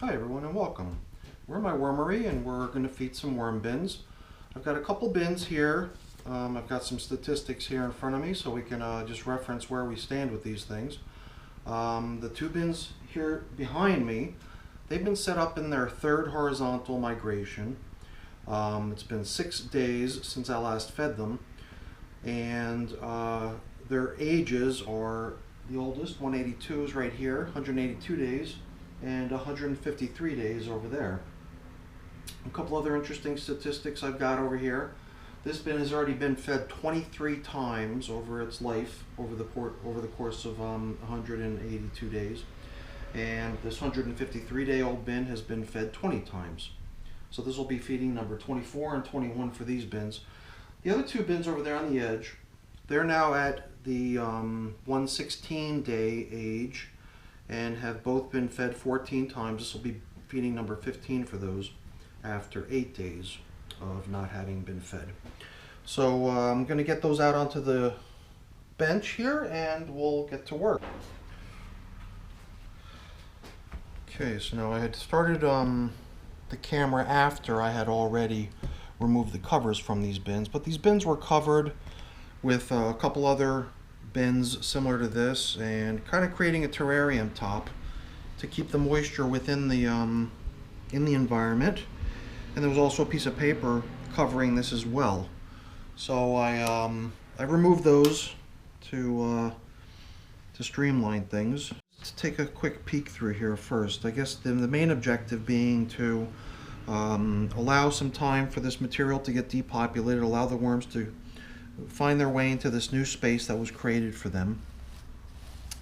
Hi everyone and welcome. We're in my wormery and we're going to feed some worm bins. I've got a couple bins here. I've got some statistics here in front of me so we can just reference where we stand with these things. The two bins here behind me, they've been set up in their third horizontal migration. It's been 6 days since I last fed them, and their ages are, the oldest, 182, is right here, 182 days. And 153 days over there. A couple other interesting statistics I've got over here. This bin has already been fed 23 times over its life, over the course of 182 days. And this 153-day-old bin has been fed 20 times. So this will be feeding number 24 and 21 for these bins. The other two bins over there on the edge, they're now at the 116-day age, and have both been fed 14 times. This will be feeding number 15 for those after 8 days of not having been fed. So I'm going to get those out onto the bench here and we'll get to work. Okay, so now I had started the camera after I had already removed the covers from these bins, but these bins were covered with a couple other bins similar to this, and kind of creating a terrarium top to keep the moisture within the in the environment. And there was also a piece of paper covering this as well. So I removed those to streamline things. Let's take a quick peek through here first. I guess the main objective being to allow some time for this material to get depopulated, allow the worms to find their way into this new space that was created for them.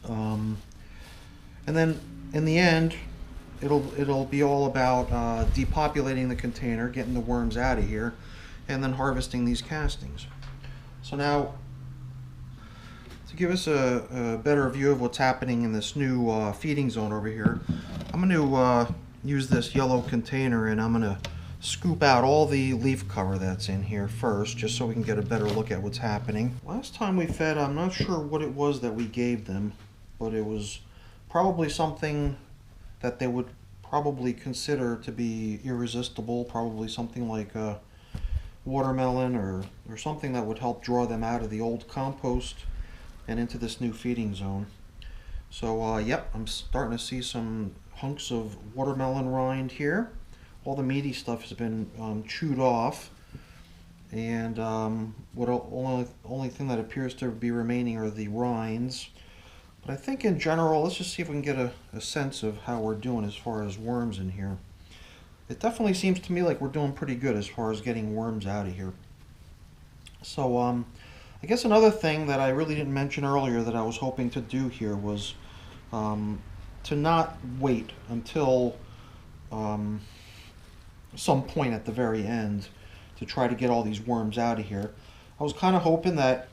And then in the end, it'll be all about depopulating the container, getting the worms out of here, and then harvesting these castings. So now, to give us a better view of what's happening in this new feeding zone over here, I'm going to use this yellow container and I'm going to scoop out all the leaf cover that's in here first, just so we can get a better look at what's happening. Last time we fed, I'm not sure what it was that we gave them, but it was probably something that they would probably consider to be irresistible, probably something like a watermelon or something that would help draw them out of the old compost and into this new feeding zone. So yep, I'm starting to see some hunks of watermelon rind here. All the meaty stuff has been chewed off, and only thing that appears to be remaining are the rinds. But I think in general, let's just see if we can get a sense of how we're doing as far as worms in here. It definitely seems to me like we're doing pretty good as far as getting worms out of here. So I guess another thing that I really didn't mention earlier that I was hoping to do here was to not wait until some point at the very end to try to get all these worms out of here. I was kind of hoping that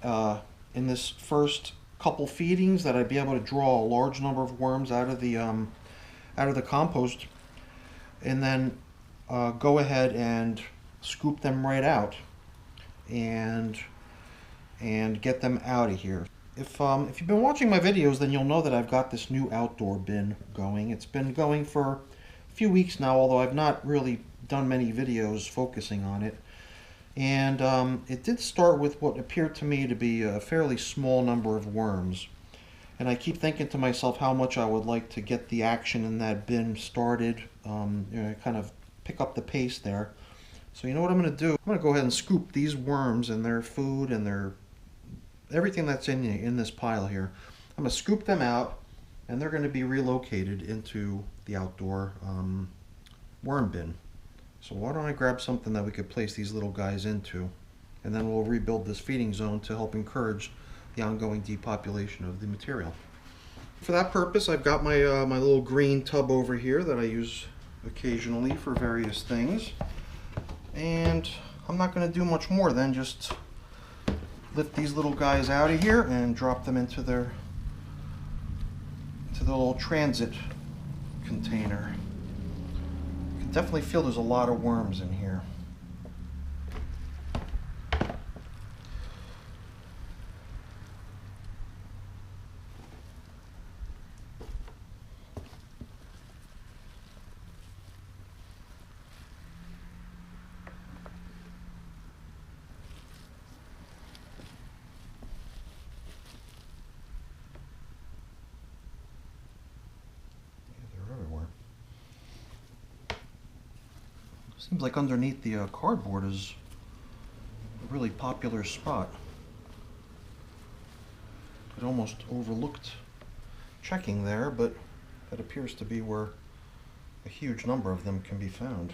in this first couple feedings that I'd be able to draw a large number of worms out of the compost, and then go ahead and scoop them right out and get them out of here. If you've been watching my videos, then you'll know that I've got this new outdoor bin going. It's been going for a few weeks now, although I've not really done many videos focusing on it. And it did start with what appeared to me to be a fairly small number of worms. And I keep thinking to myself how much I would like to get the action in that bin started, kind of pick up the pace there. So you know what I'm going to do? I'm going to go ahead and scoop these worms and their food and their everything that's in this pile here. I'm going to scoop them out, and they're going to be relocated into the outdoor worm bin. So why don't I grab something that we could place these little guys into, and then we'll rebuild this feeding zone to help encourage the ongoing depopulation of the material. For that purpose, I've got my my little green tub over here that I use occasionally for various things, and I'm not going to do much more than just lift these little guys out of here and drop them into the little transit container. You can definitely feel there's a lot of worms in here. Seems like underneath the cardboard is a really popular spot. It almost overlooked checking there, but that appears to be where a huge number of them can be found.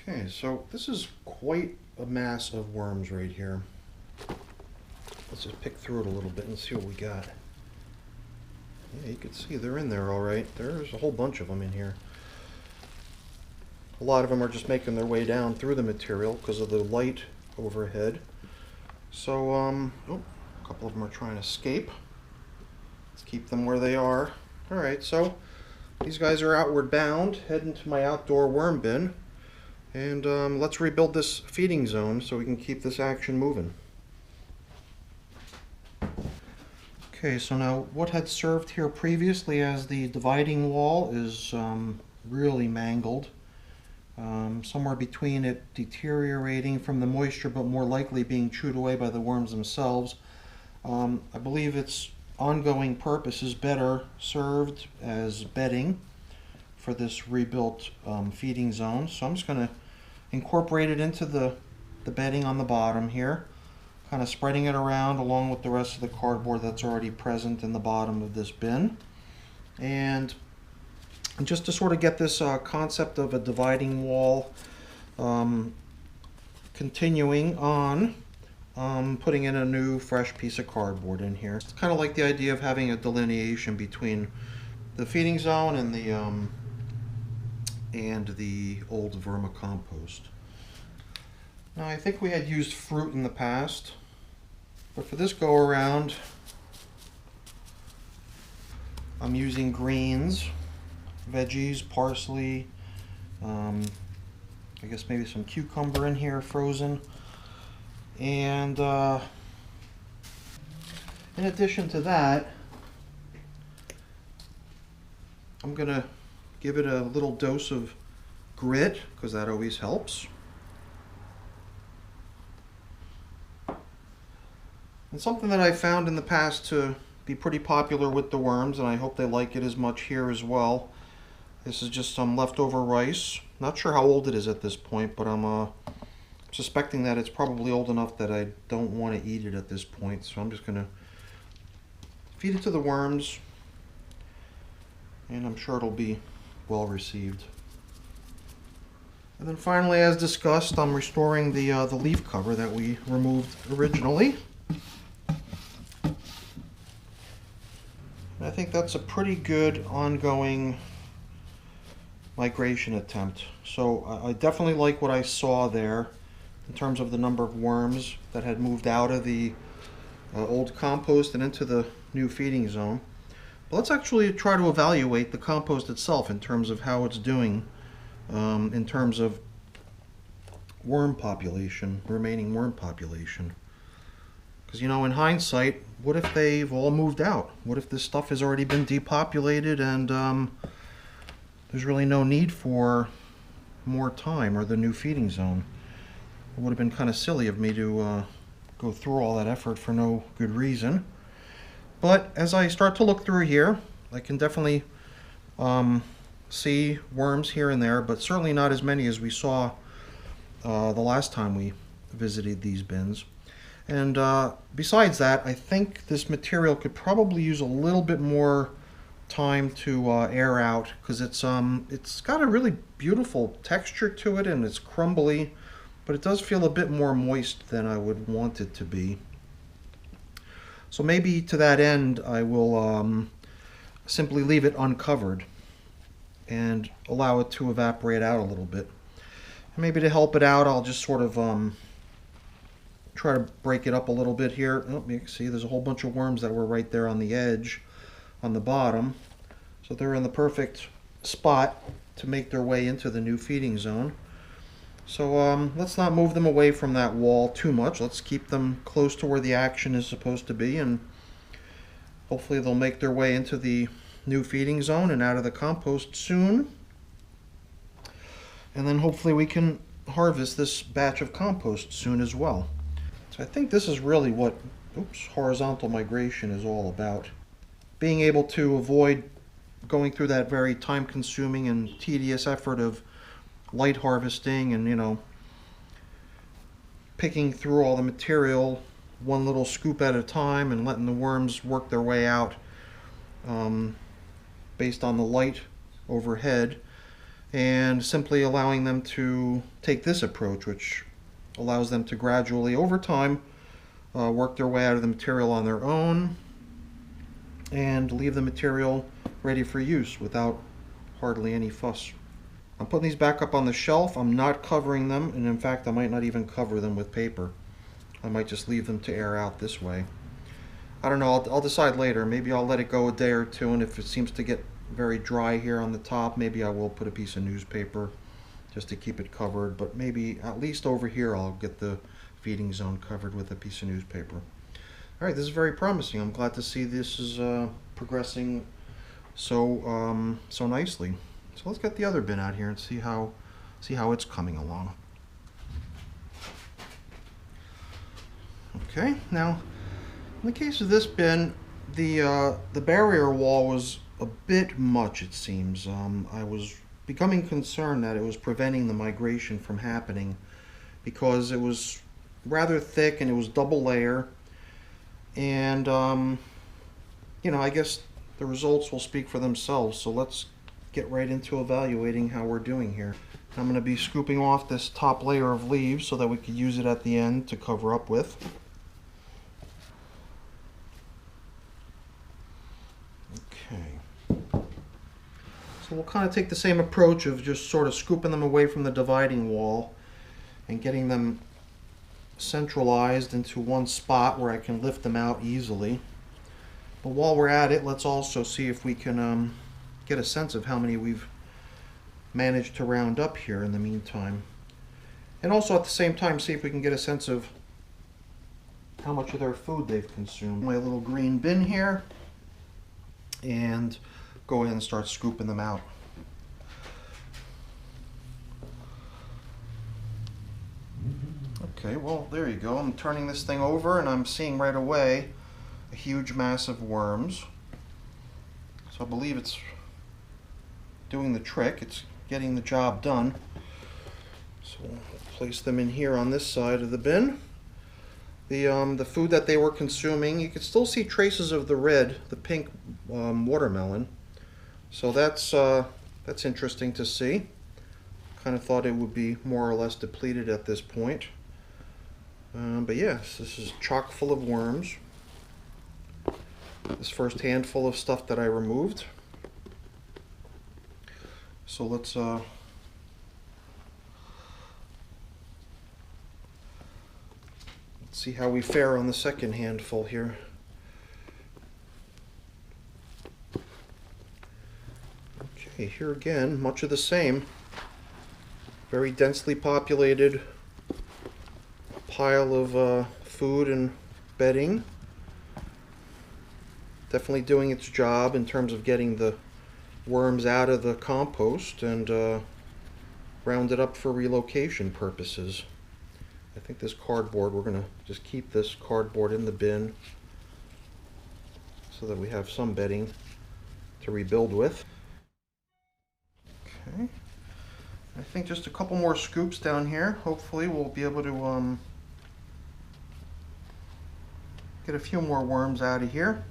Okay, so this is quite a mass of worms right here. Let's just pick through it a little bit and see what we got. Yeah, you can see they're in there all right. There's a whole bunch of them in here. A lot of them are just making their way down through the material because of the light overhead. So, oh, a couple of them are trying to escape. Let's keep them where they are. All right, so these guys are outward bound, heading to my outdoor worm bin. And let's rebuild this feeding zone so we can keep this action moving. Okay, so now what had served here previously as the dividing wall is really mangled. Somewhere between it deteriorating from the moisture but more likely being chewed away by the worms themselves. I believe its ongoing purpose is better served as bedding for this rebuilt feeding zone. So I'm just going to incorporate it into the bedding on the bottom here, kind of spreading it around along with the rest of the cardboard that's already present in the bottom of this bin. And just to sort of get this concept of a dividing wall continuing on, putting in a new fresh piece of cardboard in here. It's kind of like the idea of having a delineation between the feeding zone and the old vermicompost. Now I think we had used fruit in the past, but for this go around I'm using greens, veggies, parsley, I guess maybe some cucumber in here frozen, and in addition to that I'm gonna give it a little dose of grit because that always helps. And something that I found in the past to be pretty popular with the worms, and I hope they like it as much here as well. This is just some leftover rice. Not sure how old it is at this point, but I'm suspecting that it's probably old enough that I don't want to eat it at this point. So I'm just going to feed it to the worms, and I'm sure it'll be well received. And then finally, as discussed, I'm restoring the leaf cover that we removed originally. And I think that's a pretty good ongoing migration attempt. So I definitely like what I saw there in terms of the number of worms that had moved out of the old compost and into the new feeding zone. But let's actually try to evaluate the compost itself in terms of how it's doing in terms of worm population, remaining worm population. Because, you know, in hindsight, what if they've all moved out? What if this stuff has already been depopulated and there's really no need for more time or the new feeding zone? It would have been kind of silly of me to go through all that effort for no good reason. But as I start to look through here, I can definitely see worms here and there, but certainly not as many as we saw the last time we visited these bins. And besides that, I think this material could probably use a little bit more time to air out, because it's got a really beautiful texture to it and it's crumbly, but it does feel a bit more moist than I would want it to be. So maybe to that end I will simply leave it uncovered and allow it to evaporate out a little bit. And maybe to help it out, I'll just sort of try to break it up a little bit here. Oh, you can see there's a whole bunch of worms that were right there on the edge on the bottom. So they're in the perfect spot to make their way into the new feeding zone. So let's not move them away from that wall too much. Let's keep them close to where the action is supposed to be, and hopefully they'll make their way into the new feeding zone and out of the compost soon. And then hopefully we can harvest this batch of compost soon as well. So I think this is really what horizontal migration is all about. Being able to avoid going through that very time-consuming and tedious effort of light harvesting and, picking through all the material one little scoop at a time and letting the worms work their way out based on the light overhead, and simply allowing them to take this approach, which allows them to gradually, over time, work their way out of the material on their own and leave the material ready for use without hardly any fuss. I'm putting these back up on the shelf. I'm not covering them, and in fact I might not even cover them with paper. I might just leave them to air out this way. I don't know, I'll decide later. Maybe I'll let it go a day or two, and if it seems to get very dry here on the top, maybe I will put a piece of newspaper just to keep it covered, but maybe at least over here I'll get the feeding zone covered with a piece of newspaper. All right, this is very promising. I'm glad to see this is progressing so nicely. So let's get the other bin out here and see how it's coming along. Okay, now in the case of this bin, the barrier wall was a bit much, it seems. I was becoming concerned that it was preventing the migration from happening because it was rather thick and it was double layer, and I guess the results will speak for themselves. So let's get right into evaluating how we're doing here. I'm going to be scooping off this top layer of leaves so that we could use it at the end to cover up with. Okay. So we'll kind of take the same approach of just sort of scooping them away from the dividing wall and getting them centralized into one spot where I can lift them out easily. But while we're at it, let's also see if we can get a sense of how many we've managed to round up here in the meantime. And also at the same time see if we can get a sense of how much of their food they've consumed. My little green bin here, and go ahead and start scooping them out. Okay, well there you go. I'm turning this thing over and I'm seeing right away a huge mass of worms. So I believe it's doing the trick. It's getting the job done. So we'll place them in here on this side of the bin. The food that they were consuming, you can still see traces of the pink watermelon. So that's interesting to see. Kind of thought it would be more or less depleted at this point. But yes, this is chock full of worms. This first handful of stuff that I removed. So let's see how we fare on the second handful here. Okay, here again, much of the same. Very densely populated pile of food and bedding. Definitely doing its job in terms of getting the worms out of the compost and rounded up for relocation purposes. I think this cardboard, we're going to just keep this cardboard in the bin so that we have some bedding to rebuild with. Okay, I think just a couple more scoops down here. Hopefully we'll be able to get a few more worms out of here.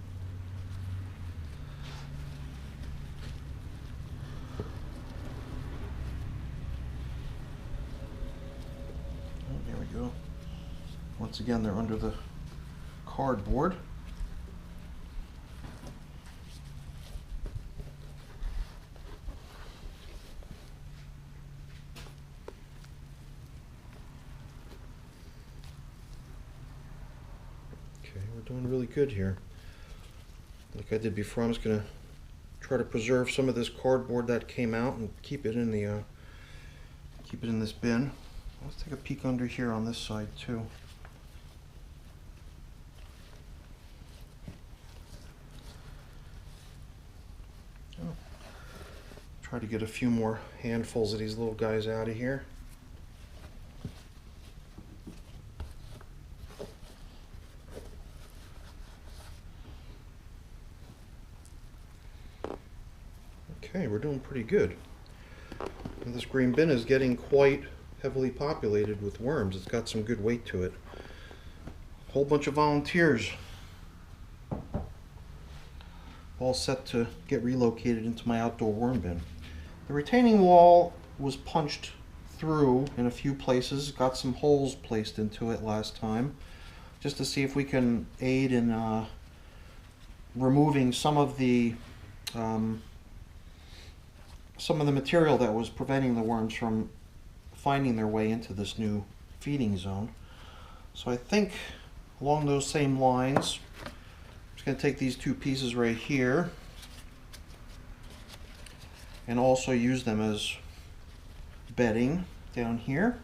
Once again, they're under the cardboard. Okay, we're doing really good here. Like I did before, I'm just going to try to preserve some of this cardboard that came out and keep it in this bin. Let's take a peek under here on this side too. Try to get a few more handfuls of these little guys out of here. Okay, we're doing pretty good. And this green bin is getting quite heavily populated with worms. It's got some good weight to it. Whole bunch of volunteers all set to get relocated into my outdoor worm bin. The retaining wall was punched through in a few places, got some holes placed into it last time, just to see if we can aid in removing some of the material that was preventing the worms from finding their way into this new feeding zone. So I think along those same lines, I'm just going to take these two pieces right here and also use them as bedding down here.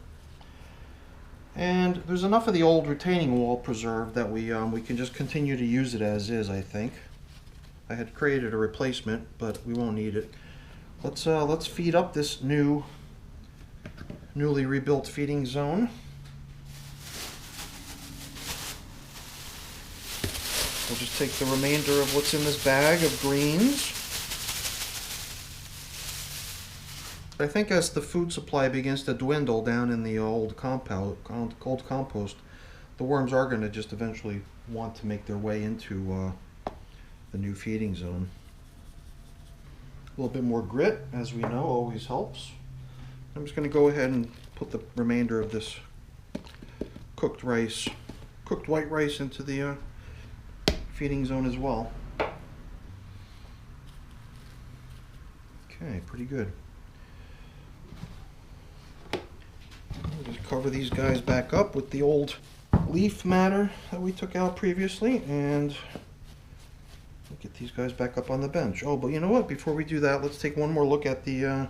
And there's enough of the old retaining wall preserved that we can just continue to use it as is, I think. I had created a replacement, but we won't need it. Let's feed up this newly rebuilt feeding zone. We'll just take the remainder of what's in this bag of greens. I think as the food supply begins to dwindle down in the old compost, the worms are going to just eventually want to make their way into the new feeding zone. A little bit more grit, as we know, always helps. I'm just going to go ahead and put the remainder of this cooked white rice into the feeding zone as well. Okay, pretty good. We'll just cover these guys back up with the old leaf matter that we took out previously, and we'll get these guys back up on the bench. Oh, but you know what? Before we do that, let's take one more look at the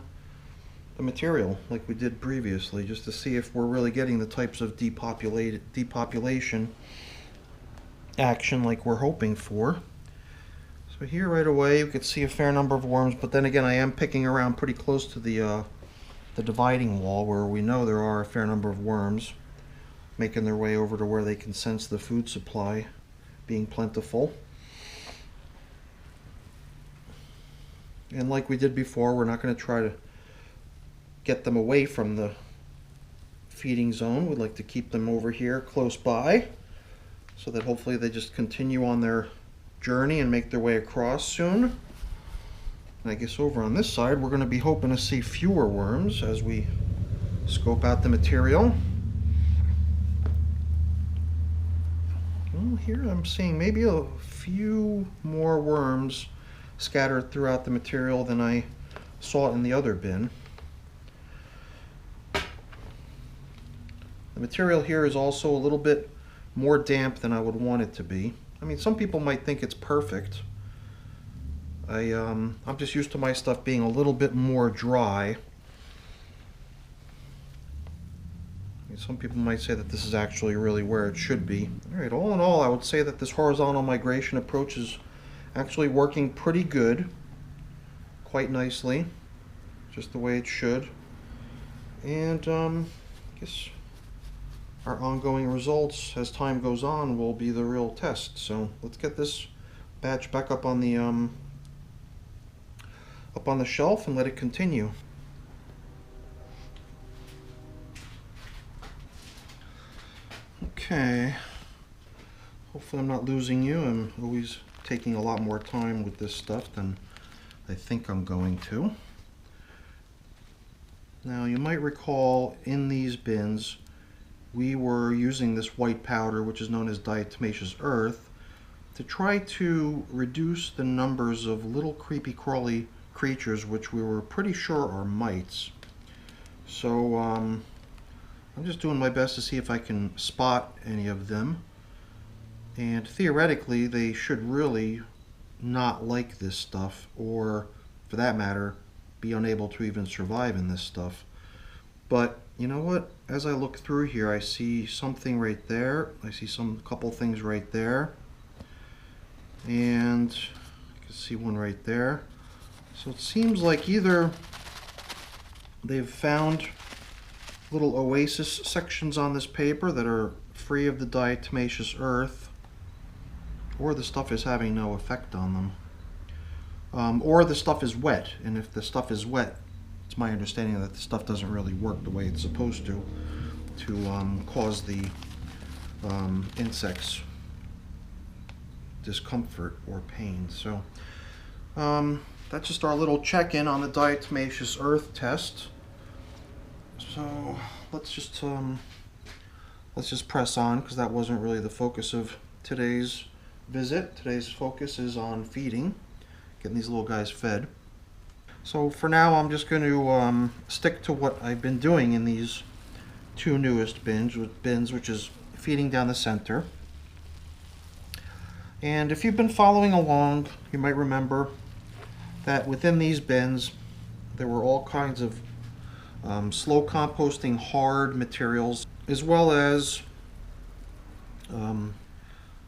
material like we did previously, just to see if we're really getting the types of depopulation action like we're hoping for. So here right away you can see a fair number of worms, but then again I am picking around pretty close to the dividing wall where we know there are a fair number of worms making their way over to where they can sense the food supply being plentiful. And like we did before, we're not going to try to get them away from the feeding zone. We'd like to keep them over here close by, so that hopefully they just continue on their journey and make their way across soon. And I guess over on this side we're going to be hoping to see fewer worms as we scope out the material. Well, here I'm seeing maybe a few more worms scattered throughout the material than I saw in the other bin. The material here is also a little bit more damp than I would want it to be. I mean, some people might think it's perfect. I'm just used to my stuff being a little bit more dry. I mean, some people might say that this is actually really where it should be. Alright, all in all, I would say that this horizontal migration approach is actually working pretty good. Quite nicely. Just the way it should. And I guess our ongoing results as time goes on will be the real test. So let's get this batch back up on the shelf and let it continue. Okay. Hopefully I'm not losing you. I'm always taking a lot more time with this stuff than I think I'm going to. Now you might recall in these bins we were using this white powder, which is known as diatomaceous earth, to try to reduce the numbers of little creepy crawly creatures which we were pretty sure are mites. So I'm just doing my best to see if I can spot any of them, and theoretically they should really not like this stuff, or for that matter be unable to even survive in this stuff. But you know what? As I look through here, I see something right there. I see couple things right there. And I can see one right there. So it seems like either they've found little oasis sections on this paper that are free of the diatomaceous earth, or the stuff is having no effect on them. or the stuff is wet. And if the stuff is wet, it's my understanding that the stuff doesn't really work the way it's supposed to cause the insects discomfort or pain. So that's just our little check-in on the diatomaceous earth test. So let's just press on, because that wasn't really the focus of today's visit. Today's focus is on feeding, getting these little guys fed. So for now, I'm just going to stick to what I've been doing in these two newest bins, which is feeding down the center. And if you've been following along, you might remember that within these bins, there were all kinds of slow composting hard materials, as well as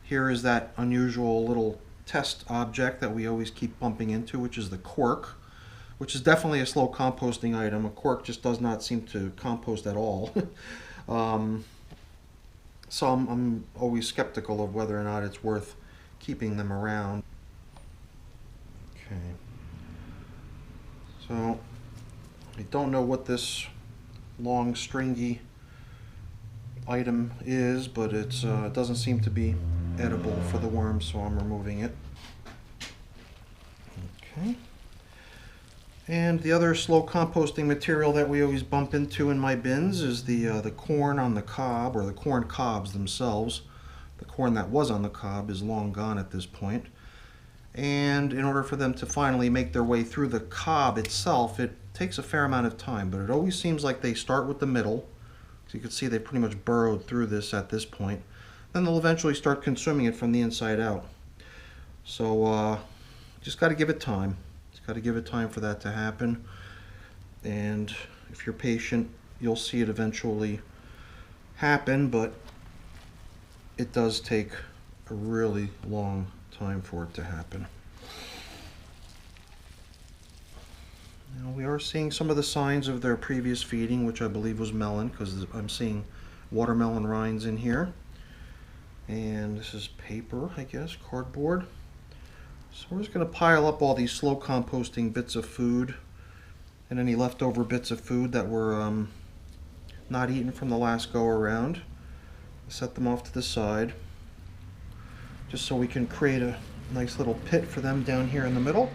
here is that unusual little test object that we always keep bumping into, which is the cork, which is definitely a slow composting item. A cork just does not seem to compost at all. So I'm always skeptical of whether or not it's worth keeping them around. Okay. So I don't know what this long stringy item is, but it doesn't seem to be edible for the worms, so I'm removing it. Okay. And the other slow composting material that we always bump into in my bins is the corn on the cob, or the corn cobs themselves. The corn that was on the cob is long gone at this point. And in order for them to finally make their way through the cob itself, it takes a fair amount of time, but it always seems like they start with the middle. So you can see they pretty much burrowed through this at this point. Then they'll eventually start consuming it from the inside out. So just got to give it time. Just got to give it time for that to happen. And if you're patient, you'll see it eventually happen, but it does take a really long time for it to happen. Now we are seeing some of the signs of their previous feeding, which I believe was melon, because I'm seeing watermelon rinds in here. And this is paper, I guess, cardboard. So we're just going to pile up all these slow composting bits of food and any leftover bits of food that were not eaten from the last go around. Set them off to the side, just so we can create a nice little pit for them down here in the middle.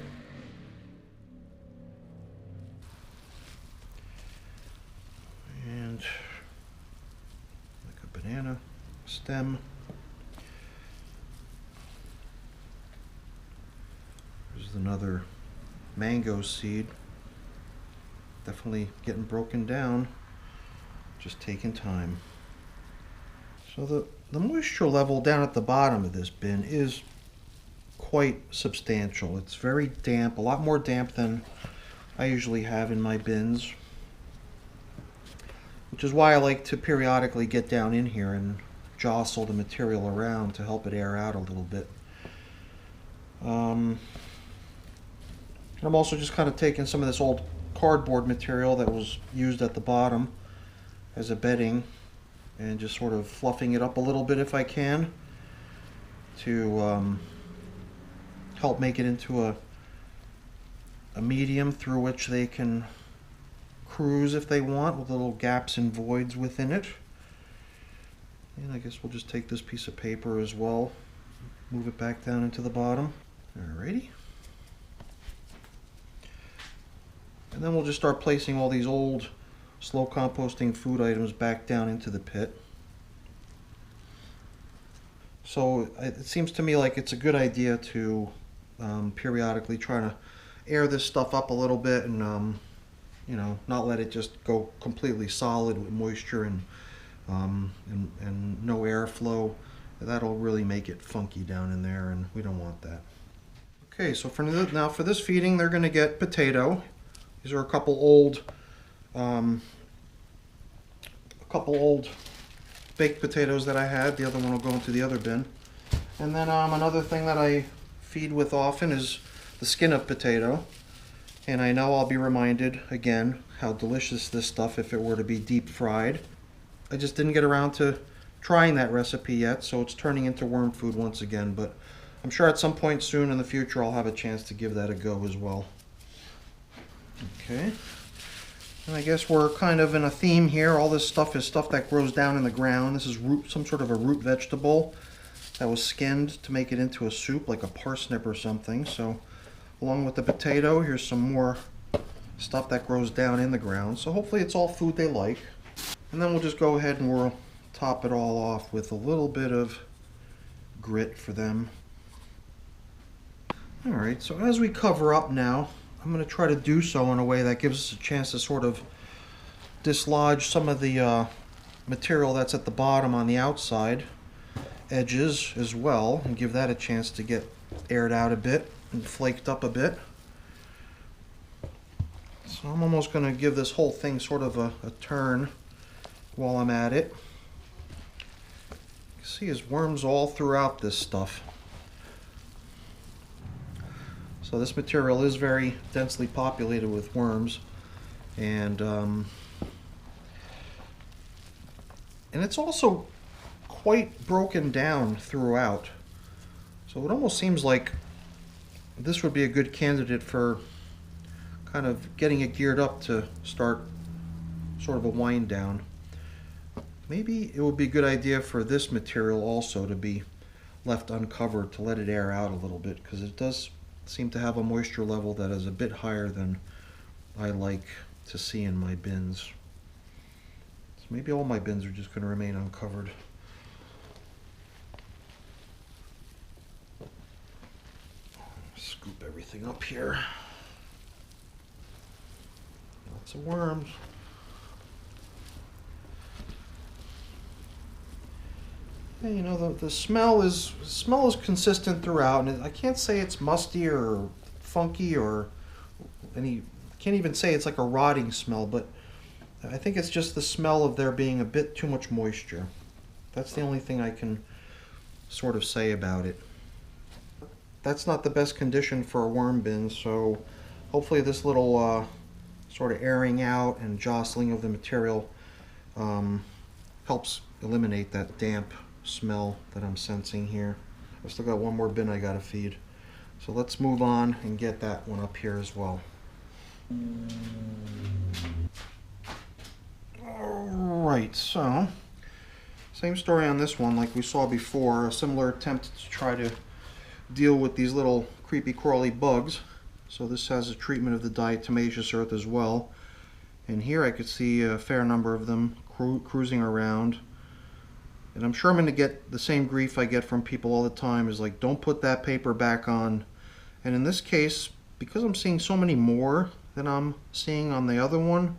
And like a banana stem. There's another mango seed. Definitely getting broken down, just taking time. So the moisture level down at the bottom of this bin is quite substantial. It's very damp, a lot more damp than I usually have in my bins, which is why I like to periodically get down in here and jostle the material around to help it air out a little bit. I'm also just kind of taking some of this old cardboard material that was used at the bottom as a bedding and just sort of fluffing it up a little bit if I can to help make it into a medium through which they can cruise if they want, with little gaps and voids within it. And I guess we'll just take this piece of paper as well, move it back down into the bottom. Alrighty. And then we'll just start placing all these old slow composting food items back down into the pit. So it seems to me like it's a good idea to periodically try to air this stuff up a little bit and you know, not let it just go completely solid with moisture and no airflow. That'll really make it funky down in there, and we don't want that. Okay, so now for this feeding, they're going to get potato. These are a couple old baked potatoes that I had. The other one will go into the other bin. And then another thing that I feed with often is the skin of potato. And I know I'll be reminded again how delicious this stuff if it were to be deep fried. I just didn't get around to trying that recipe yet, so it's turning into worm food once again, but I'm sure at some point soon in the future I'll have a chance to give that a go as well. Okay. And I guess we're kind of in a theme here. All this stuff is stuff that grows down in the ground. This is some sort of a root vegetable that was skinned to make it into a soup, like a parsnip or something. So along with the potato, here's some more stuff that grows down in the ground. So hopefully it's all food they like. And then we'll just go ahead and we'll top it all off with a little bit of grit for them. Alright, so as we cover up now, I'm going to try to do so in a way that gives us a chance to sort of dislodge some of the material that's at the bottom on the outside edges as well, and give that a chance to get aired out a bit and flaked up a bit. So I'm almost going to give this whole thing sort of a turn while I'm at it. You can see there's worms all throughout this stuff. So this material is very densely populated with worms, and it's also quite broken down throughout. So it almost seems like this would be a good candidate for kind of getting it geared up to start sort of a wind down. Maybe it would be a good idea for this material also to be left uncovered to let it air out a little bit, because it does seem to have a moisture level that is a bit higher than I like to see in my bins. So maybe all my bins are just going to remain uncovered. Scoop everything up here. Lots of worms. Yeah, you know, the smell is consistent throughout, and I can't say it's musty or funky or can't even say it's like a rotting smell, but I think it's just the smell of there being a bit too much moisture. That's the only thing I can sort of say about it. That's not the best condition for a worm bin, so hopefully this little sort of airing out and jostling of the material helps eliminate that damp smell that I'm sensing here. I've still got one more bin I gotta feed. So let's move on and get that one up here as well. Alright, so same story on this one like we saw before, a similar attempt to try to deal with these little creepy crawly bugs. So this has a treatment of the diatomaceous earth as well. And here I could see a fair number of them cruising around. And I'm sure I'm going to get the same grief I get from people all the time, is like, don't put that paper back on. And in this case, because I'm seeing so many more than I'm seeing on the other one,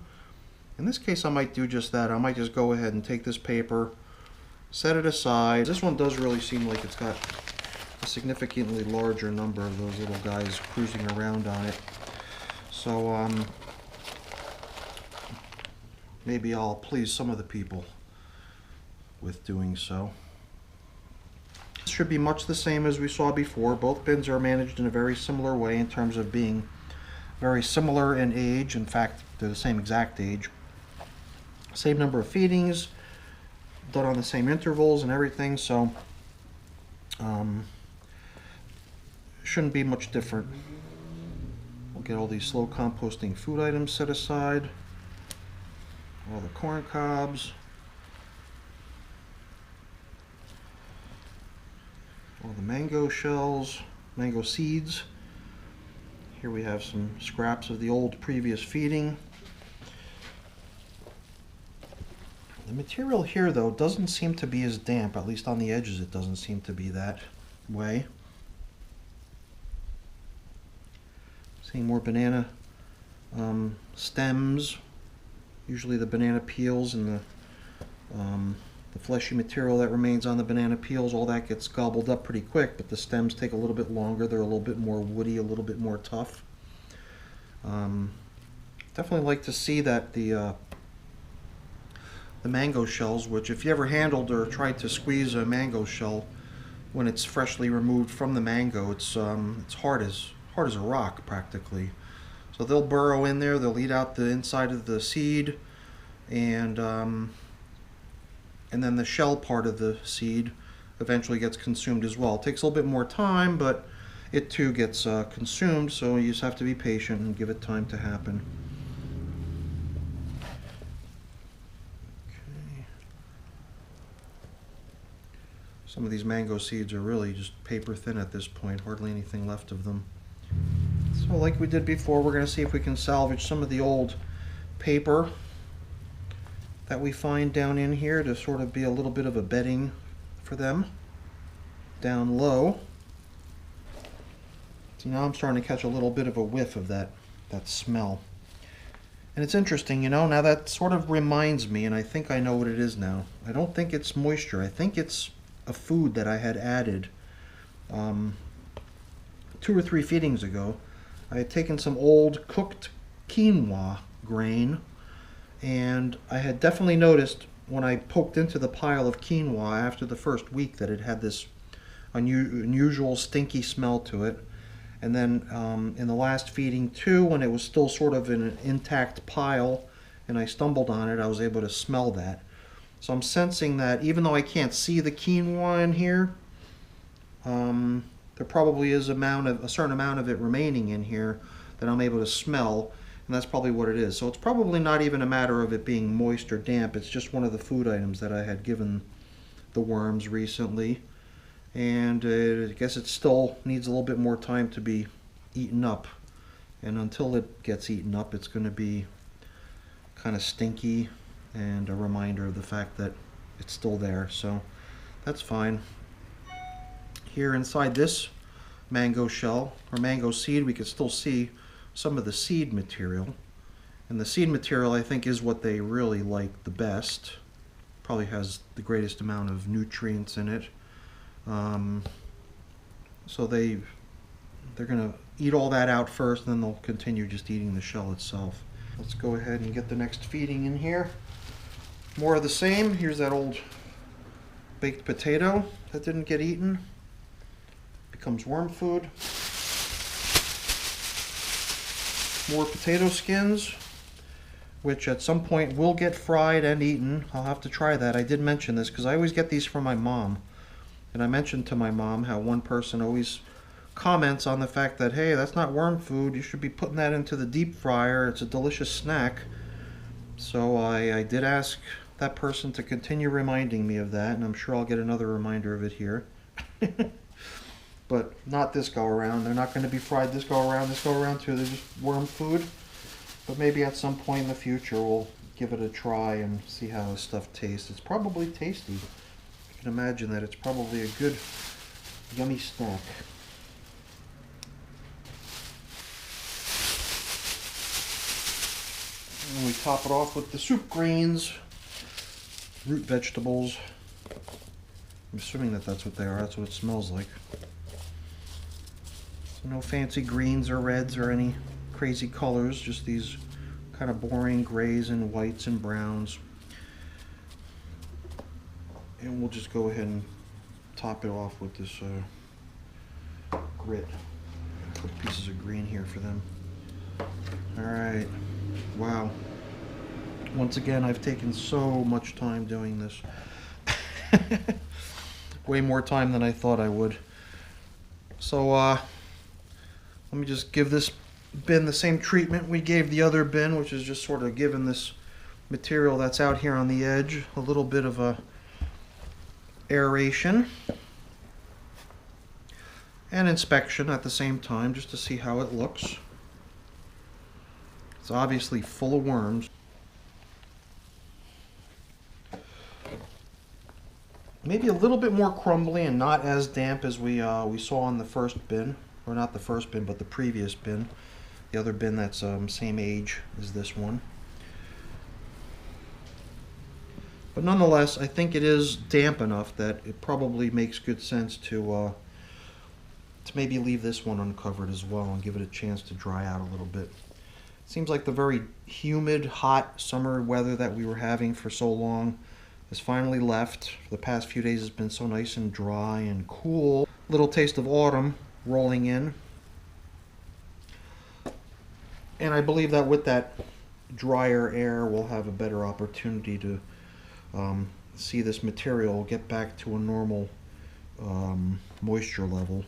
in this case I might do just that. I might just go ahead and take this paper, set it aside. This one does really seem like it's got a significantly larger number of those little guys cruising around on it. So maybe I'll please some of the people with doing so. This should be much the same as we saw before. Both bins are managed in a very similar way in terms of being very similar in age. In fact, they're the same exact age. Same number of feedings, done on the same intervals and everything, so shouldn't be much different. We'll get all these slow composting food items set aside, all the corn cobs, all the mango shells, mango seeds. Here we have some scraps of the old previous feeding. The material here though doesn't seem to be as damp, at least on the edges it doesn't seem to be that way. Seeing more banana stems, usually the banana peels and the fleshy material that remains on the banana peels, all that gets gobbled up pretty quick, but the stems take a little bit longer. They're a little bit more woody, a little bit more tough. Definitely like to see that the mango shells, which if you ever handled or tried to squeeze a mango shell when it's freshly removed from the mango, it's hard as a rock practically. So they'll burrow in there, they'll eat out the inside of the seed, and then the shell part of the seed eventually gets consumed as well. It takes a little bit more time, but it too gets consumed, so you just have to be patient and give it time to happen. Okay. Some of these mango seeds are really just paper thin at this point, hardly anything left of them. So like we did before, we're going to see if we can salvage some of the old paper that we find down in here to sort of be a little bit of a bedding for them down low. See, now I'm starting to catch a little bit of a whiff of that smell. And it's interesting, you know, now that sort of reminds me, and I think I know what it is now. I don't think it's moisture. I think it's a food that I had added 2 or 3 feedings ago. I had taken some old cooked quinoa grain, and I had definitely noticed when I poked into the pile of quinoa after the first week that it had this unusual stinky smell to it. And then in the last feeding too, when it was still sort of in an intact pile and I stumbled on it, I was able to smell that. So I'm sensing that even though I can't see the quinoa in here, there probably is a certain amount of it remaining in here that I'm able to smell, and that's probably what it is. So it's probably not even a matter of it being moist or damp. It's just one of the food items that I had given the worms recently, and I guess it still needs a little bit more time to be eaten up. And until it gets eaten up, it's going to be kind of stinky and a reminder of the fact that it's still there. So that's fine. Here inside this mango shell or mango seed, we can still see some of the seed material, and the seed material I think is what they really like the best. Probably has the greatest amount of nutrients in it. So they're gonna eat all that out first, and then they'll continue just eating the shell itself. Let's go ahead and get the next feeding in here. More of the same. Here's that old baked potato that didn't get eaten. Becomes worm food. More potato skins, which at some point will get fried and eaten. I'll have to try that. I did mention this because I always get these from my mom. And I mentioned to my mom how one person always comments on the fact that, hey, that's not worm food. You should be putting that into the deep fryer. It's a delicious snack. So I did ask that person to continue reminding me of that, and I'm sure I'll get another reminder of it here. But not this go around. They're not going to be fried this go around too. They're just worm food. But maybe at some point in the future we'll give it a try and see how this stuff tastes. It's probably tasty. I can imagine that it's probably a good, yummy snack. And we top it off with the soup greens, root vegetables. I'm assuming that that's what they are. That's what it smells like. So no fancy greens or reds or any crazy colors, just these kind of boring grays and whites and browns. And we'll just go ahead and top it off with this grit. Put pieces of green here for them. Alright. Wow. Once again, I've taken so much time doing this. Way more time than I thought I would. So, let me just give this bin the same treatment we gave the other bin, which is just sort of giving this material that's out here on the edge a little bit of a aeration and inspection at the same time, just to see how it looks. It's obviously full of worms. Maybe a little bit more crumbly and not as damp as we saw in the first bin, or not the first bin, but the previous bin. The other bin that's same age as this one. But nonetheless, I think it is damp enough that it probably makes good sense to maybe leave this one uncovered as well and give it a chance to dry out a little bit. It seems like the very humid, hot summer weather that we were having for so long has finally left. For the past few days, it's been so nice and dry and cool. Little taste of autumn rolling in. And I believe that with that drier air, we'll have a better opportunity to see this material get back to a normal moisture level.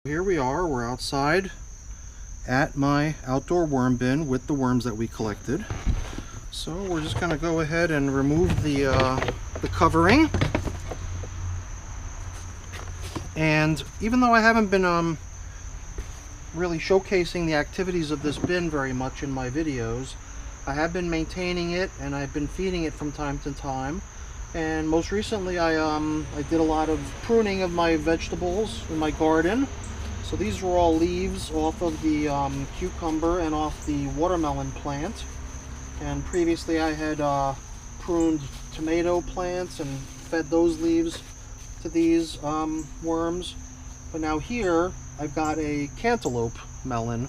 Here we are, we're outside at my outdoor worm bin with the worms that we collected. So we're just going to go ahead and remove the covering. And even though I haven't been really showcasing the activities of this bin very much in my videos, I have been maintaining it and I've been feeding it from time to time. And most recently I did a lot of pruning of my vegetables in my garden. So these were all leaves off of the cucumber and off the watermelon plant. And previously I had pruned tomato plants and fed those leaves to these worms. But now here I've got a cantaloupe melon.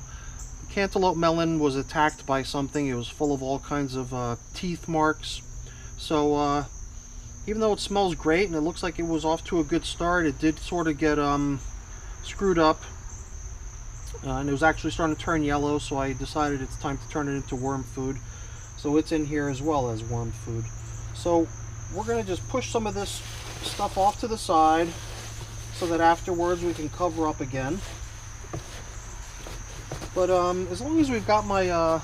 The cantaloupe melon was attacked by something. It was full of all kinds of teeth marks. So even though it smells great and it looks like it was off to a good start, it did sort of get screwed up, and it was actually starting to turn yellow, so I decided it's time to turn it into worm food. So it's in here as well as worm food. So we're going to just push some of this stuff off to the side so that afterwards we can cover up again. But as long as we've got my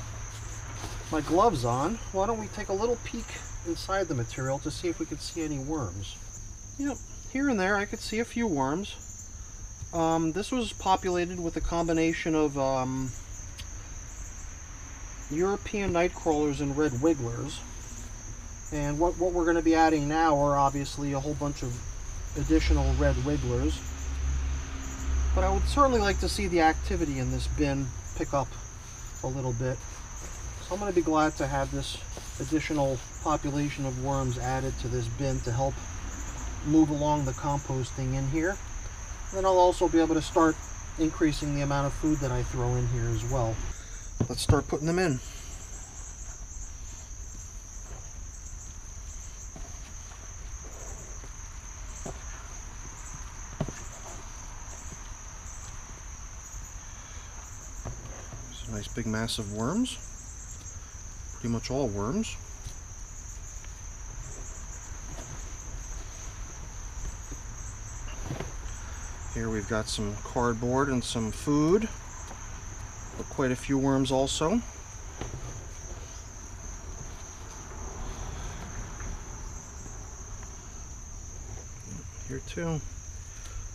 my gloves on, why don't we take a little peek inside the material to see if we can see any worms. Yep, here and there I could see a few worms. This was populated with a combination of European night crawlers and red wigglers. And what we're going to be adding now are obviously a whole bunch of additional red wigglers. But I would certainly like to see the activity in this bin pick up a little bit. So I'm going to be glad to have this additional population of worms added to this bin to help move along the composting in here. Then I'll also be able to start increasing the amount of food that I throw in here as well. Let's start putting them in. There's a nice big mass of worms. Pretty much all worms. Here we've got some cardboard and some food, but quite a few worms also. Here too.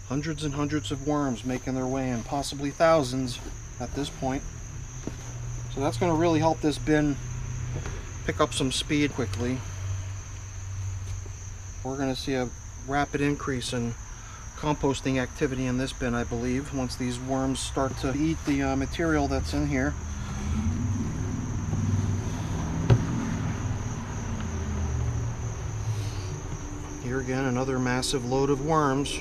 Hundreds and hundreds of worms making their way in, possibly thousands at this point. So that's going to really help this bin pick up some speed quickly. We're going to see a rapid increase in composting activity in this bin, I believe, once these worms start to eat the material that's in here. Here again, another massive load of worms,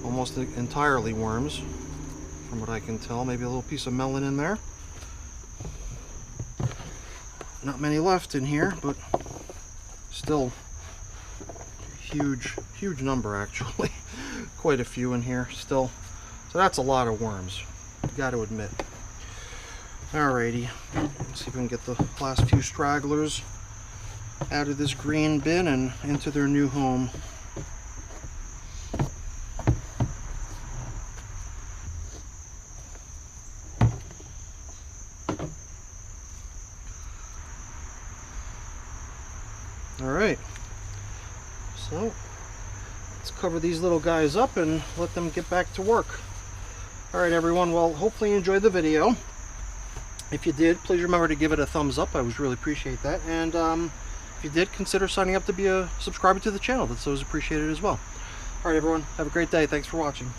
almost entirely worms from what I can tell. Maybe a little piece of melon in there. Not many left in here, but still huge number actually. Quite a few in here still. So that's a lot of worms, you got to admit. Alrighty, let's see if we can get the last few stragglers out of this green bin and into their new home. Alright, so let's cover these little guys up and let them get back to work. Alright everyone, well, hopefully you enjoyed the video. If you did, please remember to give it a thumbs up. I would really appreciate that. And if you did, consider signing up to be a subscriber to the channel. That's always appreciated as well. Alright everyone, have a great day. Thanks for watching.